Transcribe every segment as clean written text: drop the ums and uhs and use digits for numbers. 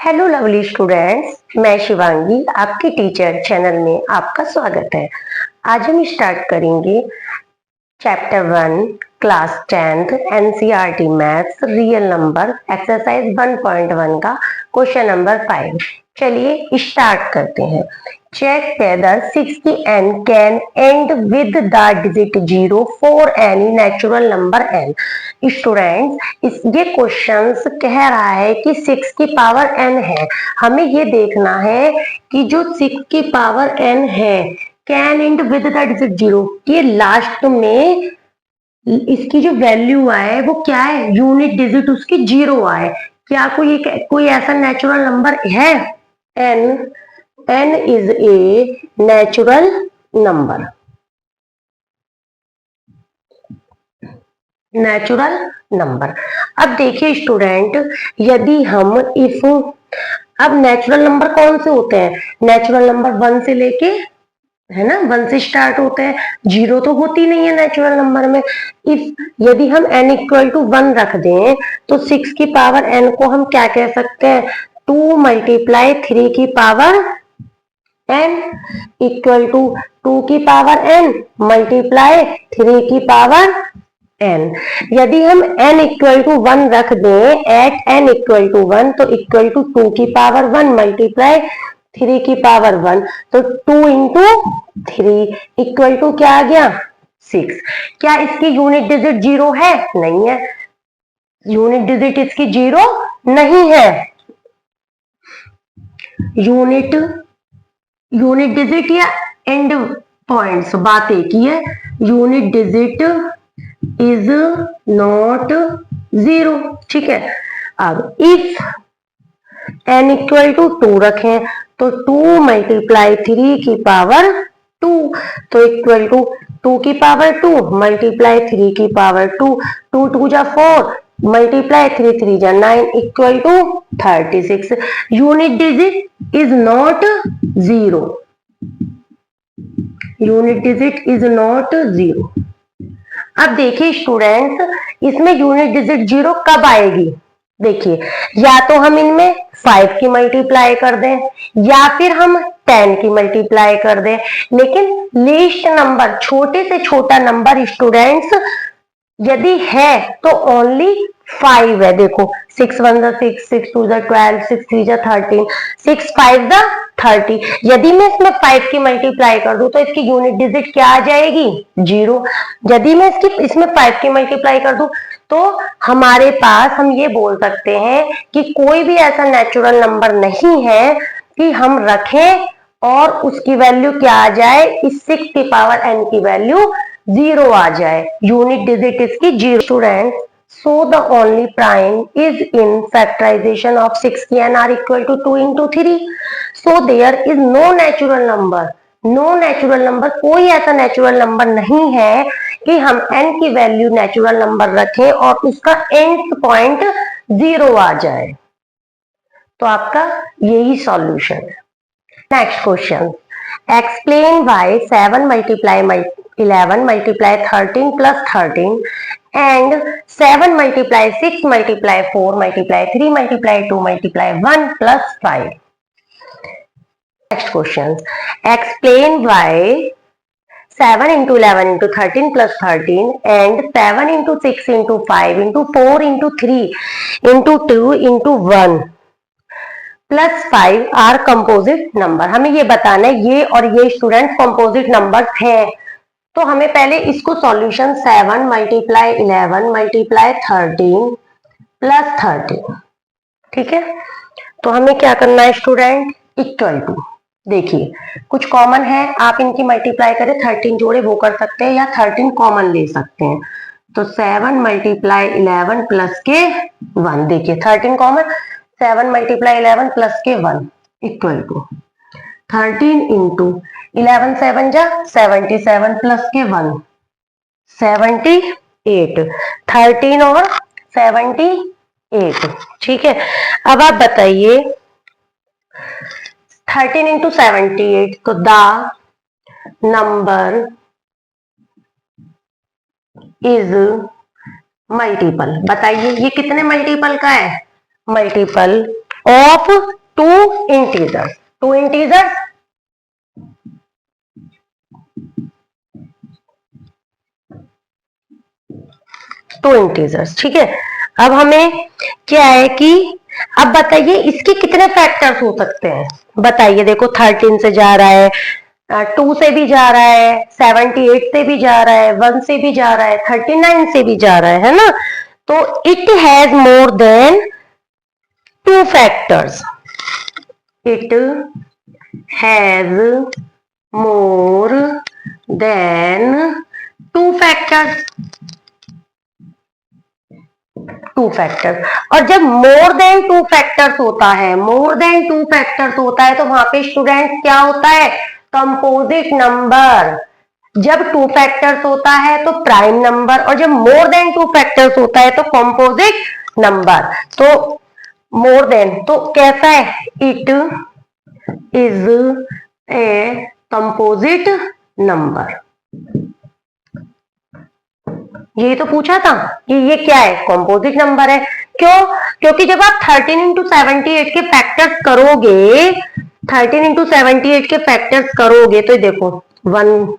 Hello lovely students, मैं शिवांगी आपके teacher channel में आपका स्वागत है। आज हम स्टार्ट करेंगे chapter 1 class 10th NCERT maths real number exercise 1.1 का क्वेश्चन नंबर 5। चलिए स्टार्ट करते हैं। Check whether 60 n can end with the digit 0 for any natural number n। Students, ये क्वेश्चंस कह रहा है कि 6 की पावर n है। हमें ये देखना है कि जो 6 की पावर n है can end with the digit 0, ये लास्ट में इसकी जो वैल्यू आए वो क्या है, यूनिट डिजिट उसकी 0 आए। क्या कोई ऐसा नेचुरल नंबर है? n is a natural number. Natural number. अब देखिए स्टूडेंट, यदि हम इफ अब नेचुरल नंबर कौन से होते हैं? नेचुरल नंबर 1 से लेके, है ना, 1 से स्टार्ट होते हैं, 0 तो होती नहीं है नेचुरल नंबर में। यदि हम n इक्वल टू 1 रख दें तो 6 की पावर n को हम क्या कह सकते हैं? 2 मल्टीप्लाई 3 की पावर n इक्वल टू 2 की पावर n मल्टीप्लाई 3 की पावर n। यदि हम n इक्वल टू 1 रख दें एट n इक्वल टू 1 तो इक्वल टू 2 की पावर 1 मल्टीप्लाई 3 की पावर 1, तो 2 इंटू 3 इक्वल टू क्या आ गया? 6। क्या इसकी यूनिट डिजिट 0 है? नहीं है, यूनिट डिजिट इसकी 0 नहीं है। यूनिट डिजिट या एंड पॉइंट्स, बात एक ही है। यूनिट डिजिट इज नॉट 0, ठीक है। अब इफ n इक्वल टू 2 रखें तो 2 मल्टीप्लाई 3 की पावर 2, तो इक्वल टू 2 की पावर 2 मल्टीप्लाई 3 की पावर 2, 2 2 जा 4 मल्टीप्लाई 3 3 जा 9 equal to 36। Unit digit is not 0। Unit digit is not 0। अब देखिए स्टूडेंट्स, इसमें यूनिट डिजिट 0 कब आएगी? देखिए, या तो हम इनमें 5 की मल्टीप्लाई कर दें या फिर हम 10 की मल्टीप्लाई कर दें, लेकिन लीस्ट नंबर, छोटे से छोटा नंबर स्टूडेंट्स यदि है तो ओनली 5 है। देखो 6 1 6, 6 2 12, 6 3 13, 6 5 30। यदि मैं इसमें 5 की मल्टीप्लाई कर दूं तो इसकी यूनिट डिजिट क्या आ जाएगी? 0। यदि मैं इसमें 5 की मल्टीप्लाई कर दूं तो हमारे पास, हम ये बोल सकते हैं कि कोई भी ऐसा नेचुरल नंबर नहीं है कि हम रखें और उसकी वैल्यू क्या आ जाए, इस 6 की पावर n की वैल्यू 0 आ जाए, यूनिट डिजिट इसकी 0। Student, so the only prime is in factorization of 6 की n are equal to 2 into 3, so there is no natural number। No natural number, कोई ऐसा नेचुरल नंबर नहीं है कि हम n की वैल्यू नेचुरल नंबर रखें और उसका एंड पॉइंट 0 आ जाए। तो आपका यही सॉल्यूशन है। Next question, explain why 7 multiply 11 multiply 13 plus 13 and 7 multiply 6 multiply 4 multiply 3 multiply 2 multiply 1 plus 5। Next question, explain why 7 into 11 into 13 plus 13 and 7 into 6 into 5 into 4 into 3 into 2 into 1 plus 5 are composite number. हमें ये बताना है ये और ये student composite number हैं, तो हमें पहले इसको सॉल्यूशन 7 मल्टीप्लाई 11 मल्टीप्लाई 13 प्लस 13, ठीक है। तो हमें क्या करना है स्टूडेंट? इक्वल टू, देखिए कुछ कॉमन है, आप इनकी मल्टीप्लाई करें, 13 जोड़े वो कर सकते हैं या 13 कॉमन ले सकते हैं। तो 7 मल्टीप्लाई 11 प्लस के 1, देखिए 13 कॉमन, 7 मल्टीप्लाई 11 प्लस के 1 इक्वल टू 13 इंटू 11 7 जा 77 प्लस के 1 78, 13 और 78, ठीक है। अब आप बताइए 13 इंटू 78, तो द नंबर इज मल्टीपल। बताइए ये कितने मल्टीपल का है? Multiple of two integers. Two integers, two integers, ठीक है। अब हमें क्या है कि अब बताइए इसके कितने फैक्टर्स हो सकते हैं, बताइए। देखो 13 से जा रहा है, 2 से भी जा रहा है, 78 से भी जा रहा है, 1 से भी जा रहा है, 39 से भी जा रहा है ना। तो it has more than two factors, it has more than two factors, two factors. और जब मोर देन टू फैक्टर्स होता है, मोर देन टू फैक्टर्स होता है, तो वहां पे स्टूडेंट क्या होता है, कंपोजिट नंबर। जब टू फैक्टर्स होता है तो प्राइम नंबर, और जब मोर देन टू फैक्टर्स होता है तो कंपोजिट नंबर। तो मोर देन तो कैसा है, it is a composite number. ये तो पूछा था कि ये क्या है, कंपोजिट नंबर है। क्यों? क्योंकि जब आप 13 इंटू 78 के फैक्टर्स करोगे, 13 इंटू 78 के फैक्टर्स करोगे, तो देखो 1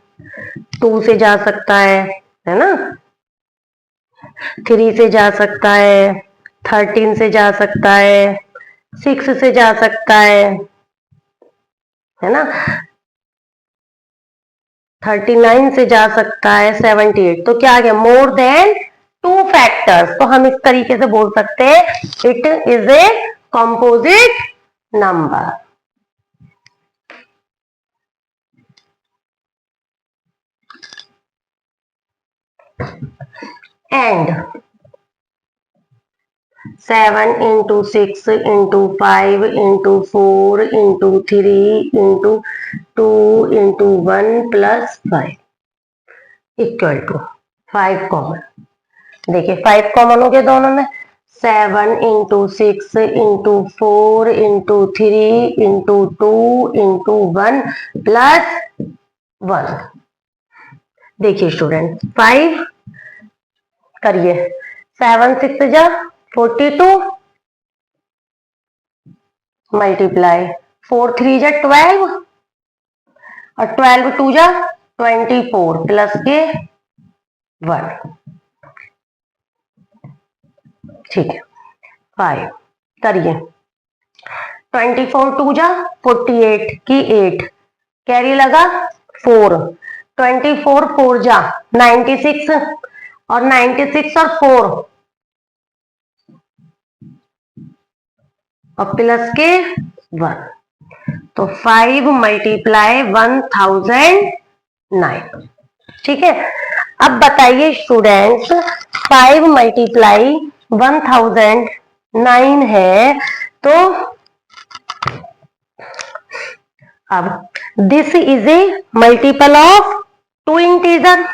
2 से जा सकता है ना, 3 से जा सकता है, 13 से जा सकता है, 6 से जा सकता है ना, 39 से जा सकता है, 78। तो क्या आ गया, मोर देन टू फैक्टर्स। तो हम इस तरीके से बोल सकते हैं it is a composite number. And 7 into 6 into 5 into 4 into 3 into 2 into 1 plus 5 equal to 5 common. देखिए 5 कॉमन हो गया दोनों में, 7 into 6 into 4 into 3 into 2 into 1 plus 1। देखिए स्टूडेंट 5 करिए, 7 6 जा 42 मल्टीप्लाई 4 3 जा 12 और 12 2 जा 24 प्लस के 1, ठीक है। 5 करिए, 24 2 जा 48 की 8 कैरी लगा 4, 24 4 जा 96 और 96 और 4 और प्लस के 1, तो 5 मल्टीप्लाई 1009, ठीक है। अब बताइए स्टूडेंट्स 5 मल्टीप्लाई 1009 है, तो अब this is a multiple of two integer,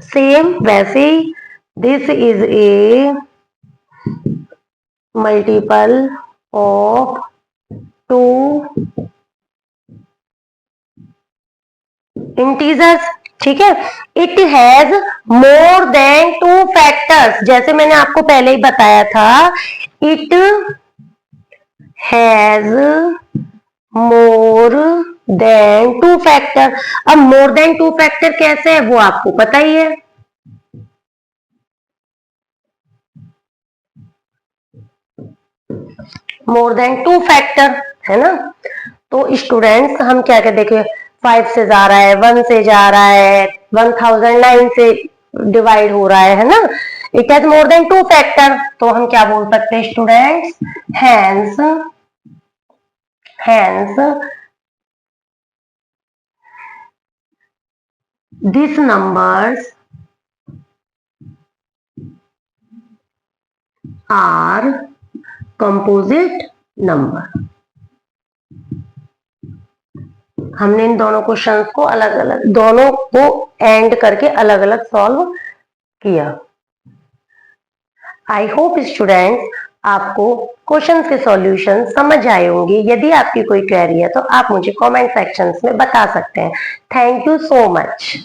same वैसे ही this is a multiple of two integers, ठीक है। It has more than two factors, जैसे मैंने आपको पहले ही बताया था, it has more than two factor. अब मोर देन टू फैक्टर कैसे है वो आपको पता ही है, मोर देन टू फैक्टर है ना। तो स्टूडेंट्स हम क्या क्या देखें, 5 से जा रहा है, 1 से जा रहा है, 1009 से डिवाइड हो रहा है ना। It has more than two factor, तो हम क्या बोल सकते हैं students, hence this numbers are composite number. हमने इन दोनों क्वेश्चंस को अलग अलग, दोनों को एंड करके अलग अलग सॉल्व किया। आई होप स्टूडेंट्स आपको क्वेश्चंस के सॉल्यूशन समझ आए होंगे। यदि आपकी कोई क्वेरी है तो आप मुझे कमेंट सेक्शंस में बता सकते हैं। Thank you so much.